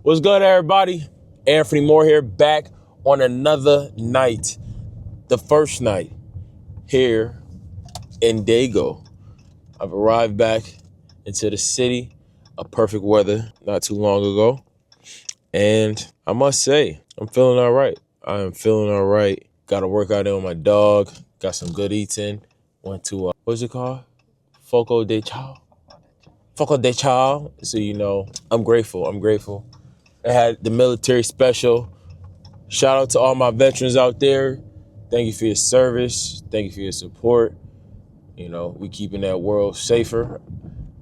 What's good, everybody? Anthony Moore here, back on another night. The first night here in Dago. I've arrived back into the city of perfect weather not too long ago. And I must say, I'm feeling all right. I am feeling all right. Got to work out there with my dog. Got some good eating. Went to, what's it called? Foco de Chao. So, I'm grateful. I had the military special. Shout out to all my veterans out there. Thank you for your service. Thank you for your support. We keeping that world safer.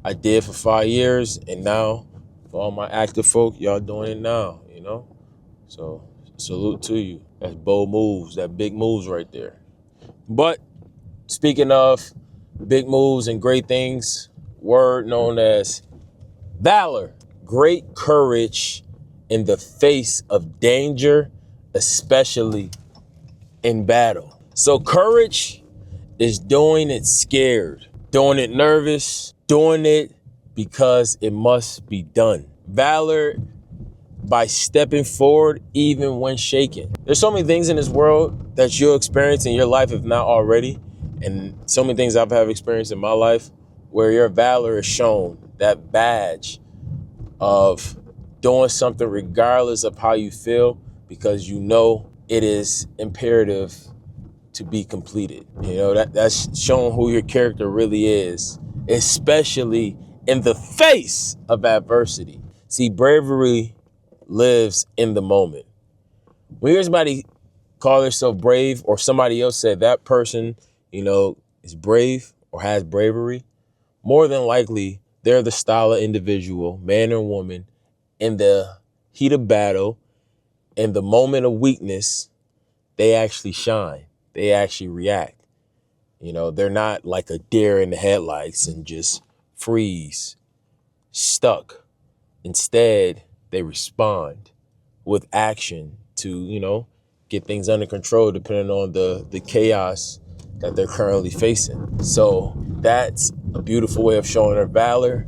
I did for 5 years, and now for all my active folk, y'all doing it now, So salute to you. That's bold moves, that big moves right there. But speaking of big moves and great things, word known as VALOR, great courage in the face of danger, especially in battle. So courage is doing it scared, doing it nervous, doing it because it must be done. VALOR by stepping forward even when shaken. There's so many things in this world that you'll experience in your life, if not already, and so many things I've had experienced in my life where your VALOR is shown, that badge of doing something regardless of how you feel, because it is imperative to be completed. That's showing who your character really is, especially in the face of adversity. See, bravery lives in the moment. When you hear somebody call themselves brave, or somebody else said that person, is brave or has bravery, more than likely they're the style of individual, man or woman, in the heat of battle, in the moment of weakness, they actually shine. They actually react. They're not like a deer in the headlights and just freeze, stuck. Instead, they respond with action to, get things under control depending on the chaos that they're currently facing. So that's a beautiful way of showing their valor,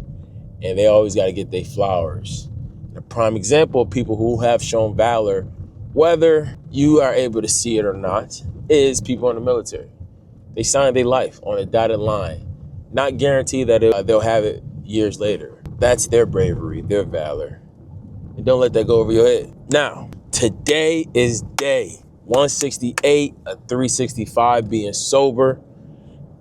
and they always got to get their flowers. A prime example of people who have shown valor, whether you are able to see it or not, is people in the military. They signed their life on a dotted line, not guarantee that they'll have it years later. That's their bravery, their valor. And don't let that go over your head. Now, today is day 168 of 365 being sober.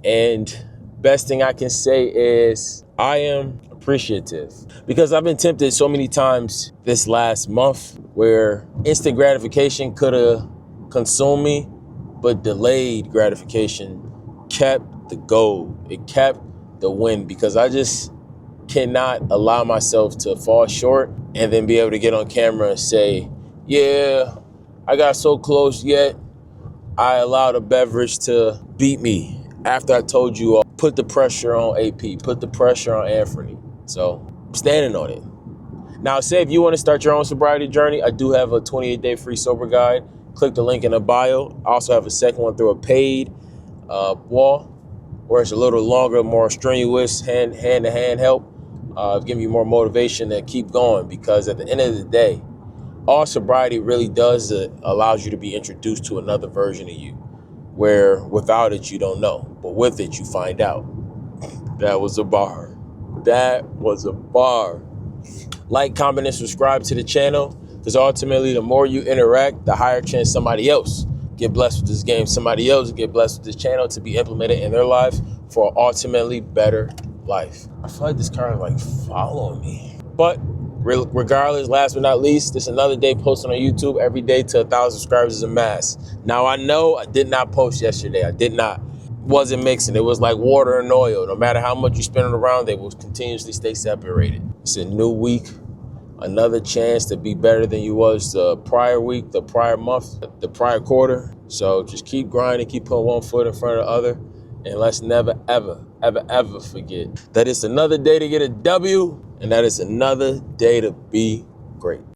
And best thing I can say is I am appreciative, because I've been tempted so many times this last month where instant gratification could have consumed me, but delayed gratification kept the gold. It kept the win, because I just cannot allow myself to fall short and then be able to get on camera and say, yeah, I got so close, yet I allowed a beverage to beat me after I told you, put the pressure on AP, put the pressure on Anthony. So I'm standing on it. Now, say if you want to start your own sobriety journey, I do have a 28-day free sober guide. Click the link in the bio. I also have a second one through a paid wall, where it's a little longer, more strenuous hand-to-hand help, giving you more motivation to keep going. Because at the end of the day, all sobriety really does allows you to be introduced to another version of you, where without it, you don't know. But with it, you find out. That was a bar. Like, comment, and subscribe to the channel, because ultimately, the more you interact, the higher chance somebody else get blessed with this game. Somebody else get blessed with this channel to be implemented in their life for an ultimately better life. I feel like this car is following me. But regardless, last but not least, this is another day posting on YouTube. Every day to 1,000 subscribers is a mass. Now, I know I did not post yesterday. Wasn't mixing. It was like water and oil. No matter how much you spin it around, they will continuously stay separated. It's a new week, another chance to be better than you was the prior week, the prior month, the prior quarter. So just keep grinding, keep putting one foot in front of the other. And let's never, ever, ever, ever forget that it's another day to get a W, and that it's another day to be great.